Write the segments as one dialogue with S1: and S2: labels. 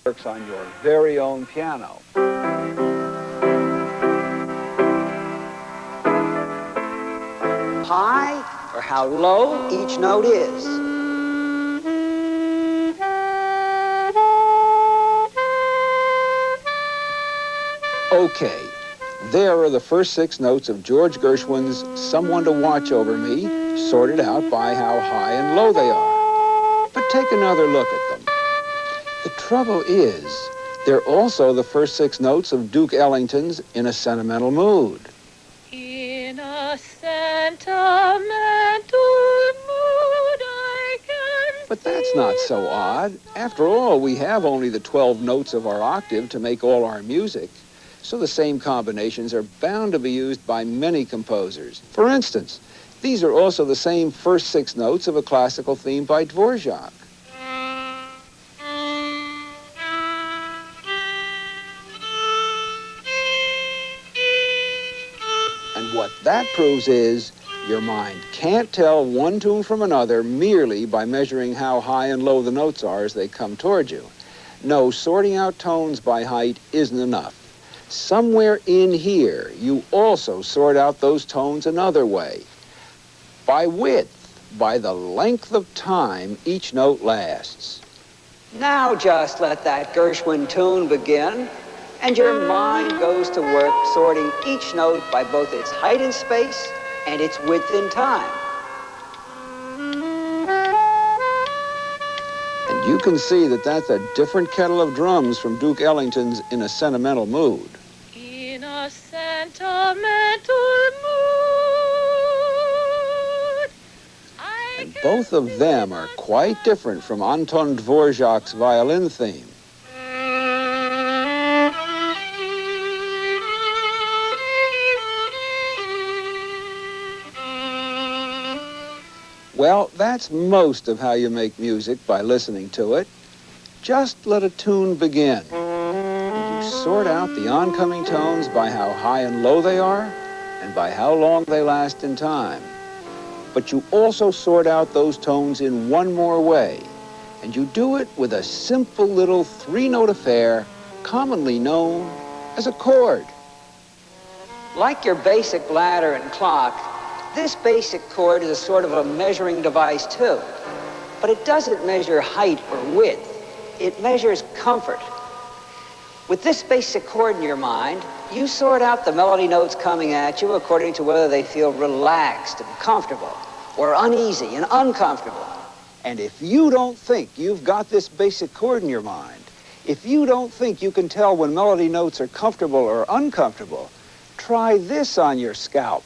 S1: works on your very own piano.
S2: High, or how low each note is.
S1: Okay, there are the first 6 notes of George Gershwin's Someone to Watch Over Me, sorted out by how high and low they are. But take another look at them. The trouble is, they're also the first 6 notes of Duke Ellington's In a Sentimental Mood.
S3: In a sentimental mood I can.
S1: But that's not so odd. After all, we have only the 12 notes of our octave to make all our music. So the same combinations are bound to be used by many composers. For instance, these are also the same first 6 notes of a classical theme by Dvorak. And what that proves is your mind can't tell one tune from another merely by measuring how high and low the notes are as they come toward you. No, sorting out tones by height isn't enough. Somewhere in here, you also sort out those tones another way. By width, by the length of time each note lasts.
S2: Now just let that Gershwin tune begin, and your mind goes to work sorting each note by both its height in space and its width in time.
S1: And you can see that that's a different kettle of drums from Duke Ellington's In a Sentimental Mood.
S3: In a sentimental mood
S1: And both of them are quite different from Anton Dvorak's violin theme. Well, that's most of how you make music by listening to it. Just let a tune begin. And you sort out the oncoming tones by how high and low they are and by how long they last in time. But you also sort out those tones in one more way. And you do it with a simple little 3-note affair commonly known as a chord.
S2: Like your basic ladder and clock, this basic chord is a sort of a measuring device too. But it doesn't measure height or width. It measures comfort. With this basic chord in your mind, you sort out the melody notes coming at you according to whether they feel relaxed and comfortable or uneasy and uncomfortable.
S1: And if you don't think you've got this basic chord in your mind, if you don't think you can tell when melody notes are comfortable or uncomfortable, try this on your scalp.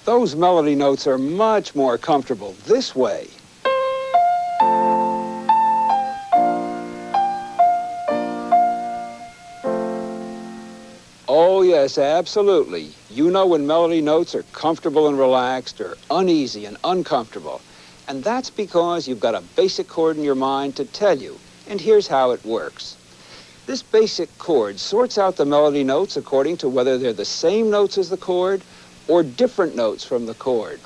S1: Those melody notes are much more comfortable this way. Oh yes, absolutely. You know when melody notes are comfortable and relaxed or uneasy and uncomfortable. And that's because you've got a basic chord in your mind to tell you. And here's how it works. This basic chord sorts out the melody notes according to whether they're the same notes as the chord or different notes from the chord.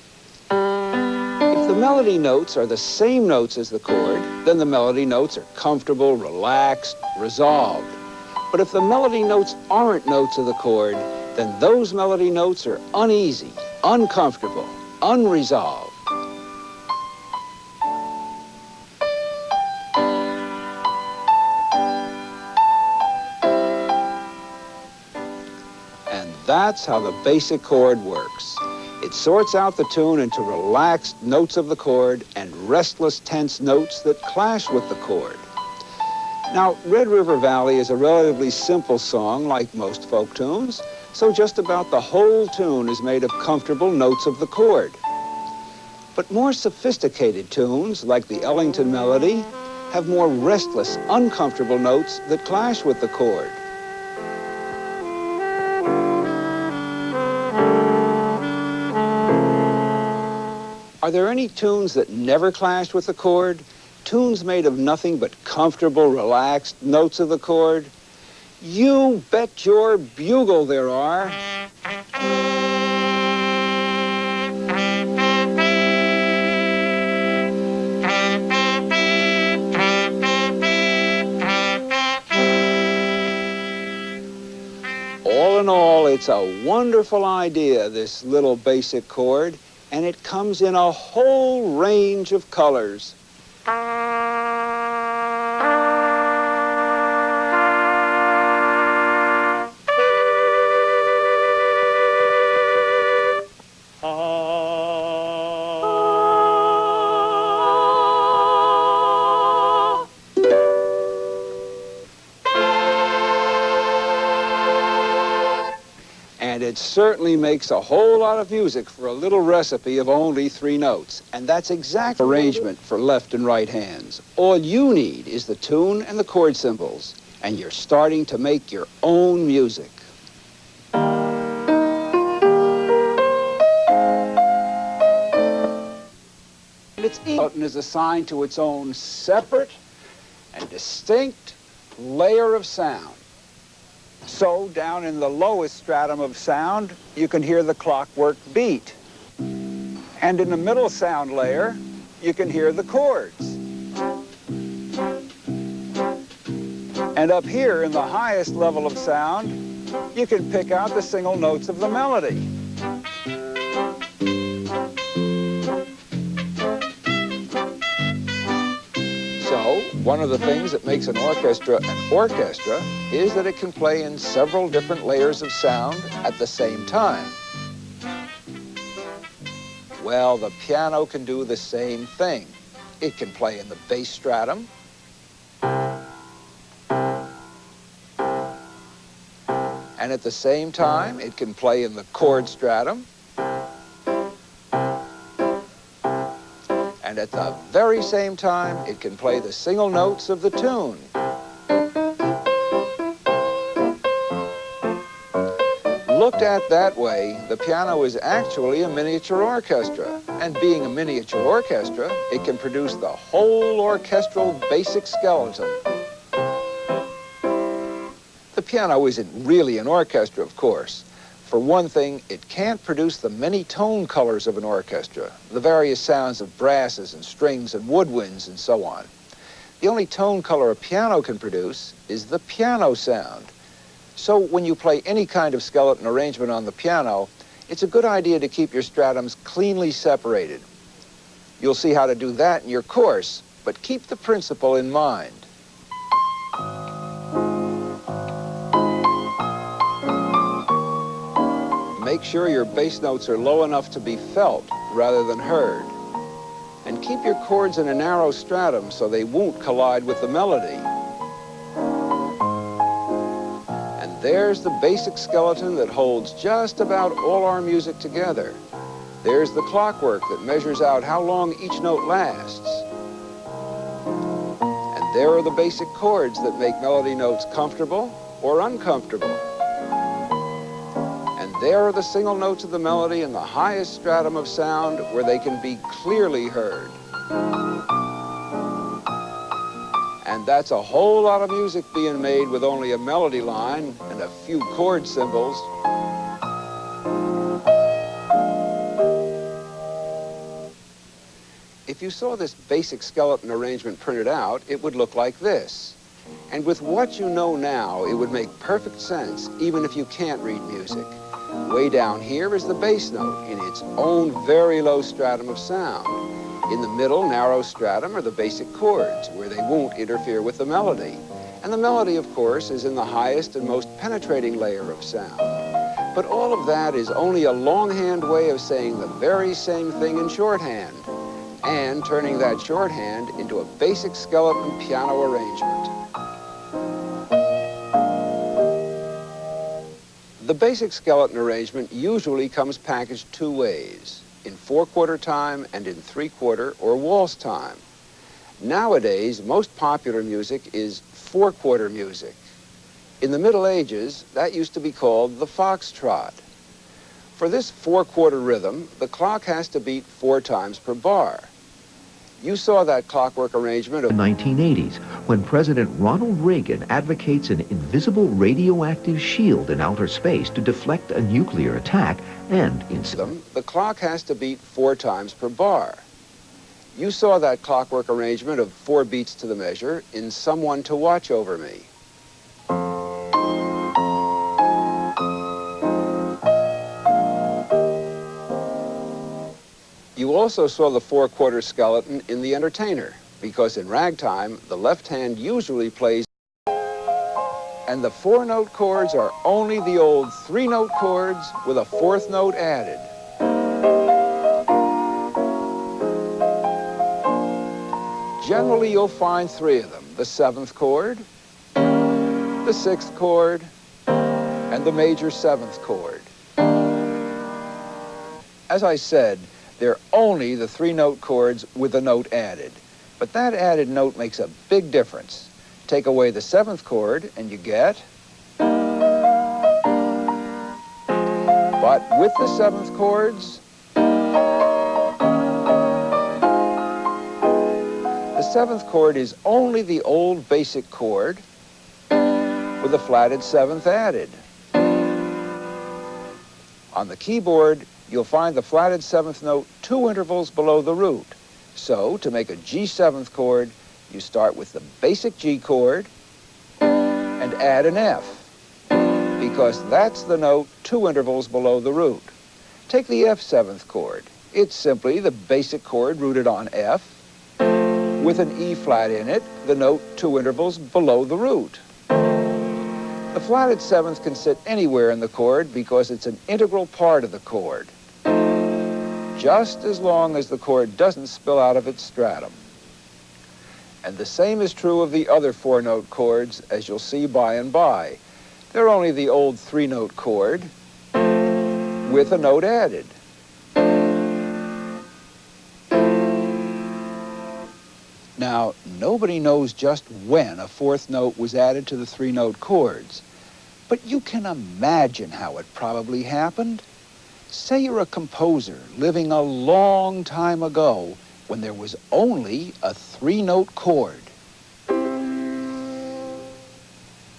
S1: If the melody notes are the same notes as the chord, then the melody notes are comfortable, relaxed, resolved. But if the melody notes aren't notes of the chord, then those melody notes are uneasy, uncomfortable, unresolved. That's how the basic chord works. It sorts out the tune into relaxed notes of the chord and restless, tense notes that clash with the chord. Now, Red River Valley is a relatively simple song like most folk tunes, so just about the whole tune is made of comfortable notes of the chord. But more sophisticated tunes, like the Ellington melody, have more restless, uncomfortable notes that clash with the chord. Are there any tunes that never clash with the chord? Tunes made of nothing but comfortable, relaxed notes of the chord? You bet your bugle there are. It's a wonderful idea, this little basic chord, and it comes in a whole range of colors. And it certainly makes a whole lot of music for a little recipe of only 3 notes. And that's exact arrangement for left and right hands. All you need is the tune and the chord symbols, and you're starting to make your own music. And each note is assigned to its own separate and distinct layer of sound. So down in the lowest stratum of sound, you can hear the clockwork beat. And in the middle sound layer, you can hear the chords. And up here in the highest level of sound, you can pick out the single notes of the melody. So, one of the things that makes an orchestra is that it can play in several different layers of sound at the same time. Well, the piano can do the same thing. It can play in the bass stratum, and at the same time, it can play in the chord stratum, and at the very same time, it can play the single notes of the tune. Looked at that way, the piano is actually a miniature orchestra. And being a miniature orchestra, it can produce the whole orchestral basic skeleton. The piano isn't really an orchestra, of course. For one thing, it can't produce the many tone colors of an orchestra, the various sounds of brasses and strings and woodwinds and so on. The only tone color a piano can produce is the piano sound. So when you play any kind of skeleton arrangement on the piano, it's a good idea to keep your stratums cleanly separated. You'll see how to do that in your course, but keep the principle in mind. Make sure your bass notes are low enough to be felt rather than heard. And keep your chords in a narrow stratum so they won't collide with the melody. And there's the basic skeleton that holds just about all our music together. There's the clockwork that measures out how long each note lasts. And there are the basic chords that make melody notes comfortable or uncomfortable. There are the single notes of the melody in the highest stratum of sound where they can be clearly heard. And that's a whole lot of music being made with only a melody line and a few chord symbols. If you saw this basic skeleton arrangement printed out, it would look like this. And with what you know now, it would make perfect sense, even if you can't read music. Way down here is the bass note in its own very low stratum of sound. In the middle, narrow stratum are the basic chords, where they won't interfere with the melody. And the melody, of course, is in the highest and most penetrating layer of sound. But all of that is only a longhand way of saying the very same thing in shorthand, and turning that shorthand into a basic skeleton piano arrangement. The basic skeleton arrangement usually comes packaged 2 ways, in 4/4 time and in 3/4 or waltz time. Nowadays, most popular music is 4/4 music. In the Middle Ages, that used to be called the foxtrot. For this 4/4 rhythm, the clock has to beat 4 times per bar. You saw that clockwork arrangement of
S4: the 1980s, when President Ronald Reagan advocates an invisible radioactive shield in outer space to deflect a nuclear attack, and in
S1: the clock has to beat 4 times per bar. You saw that clockwork arrangement of 4 beats to the measure in Someone to Watch Over Me. You also saw the four-quarter skeleton in The Entertainer, because in ragtime, the left hand usually plays, and the four-note chords are only the old three-note chords with a fourth note added. Generally, you'll find three of them: the seventh chord, the sixth chord, and the major seventh chord. As I said, they're only the three-note chords with a note added. But that added note makes a big difference. Take away the seventh chord and you get... But with the seventh chords, the seventh chord is only the old basic chord with a flatted seventh added. On the keyboard, you'll find the flatted seventh note 2 intervals below the root. So, to make a G seventh chord, you start with the basic G chord and add an F, because that's the note 2 intervals below the root. Take the F seventh chord. It's simply the basic chord rooted on F with an E flat in it, the note 2 intervals below the root. The flatted seventh can sit anywhere in the chord because it's an integral part of the chord, just as long as the chord doesn't spill out of its stratum. And the same is true of the other four-note chords, as you'll see by and by. They're only the old three-note chord with a note added. Now, nobody knows just when a fourth note was added to the three-note chords, but you can imagine how it probably happened. Say you're a composer living a long time ago when there was only a three-note chord.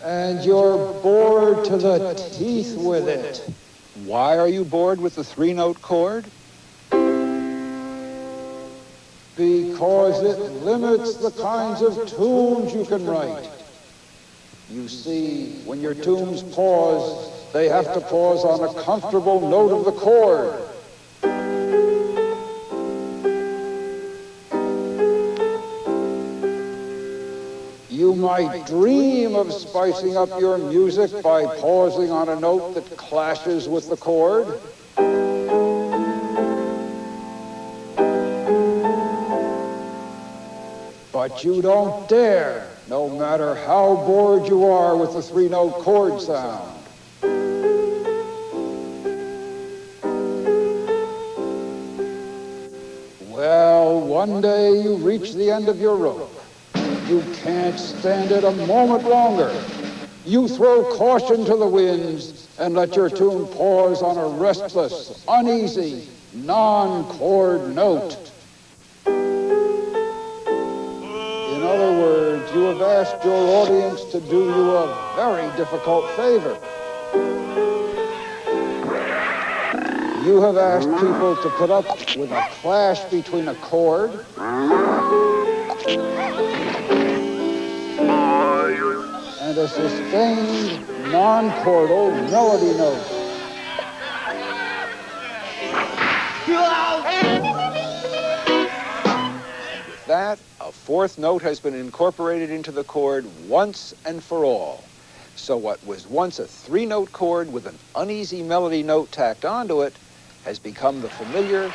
S1: And you're bored to the teeth with it. Why are you bored with the three-note chord? Because it limits the kinds of tunes you can write. You see, when your tunes pause, they have to pause on a comfortable note of the chord. You might dream of spicing up your music by pausing on a note that clashes with the chord. But you don't dare, no matter how bored you are with the three-note chord sound. Well, one day you reach the end of your rope. You can't stand it a moment longer. You throw caution to the winds and let your tune pause on a restless, uneasy, non-chord note. In other words, you have asked your audience to do you a very difficult favor. You have asked people to put up with a clash between a chord and a sustained, non-chordal melody note. With that, a fourth note has been incorporated into the chord once and for all. So what was once a three-note chord with an uneasy melody note tacked onto it has become the familiar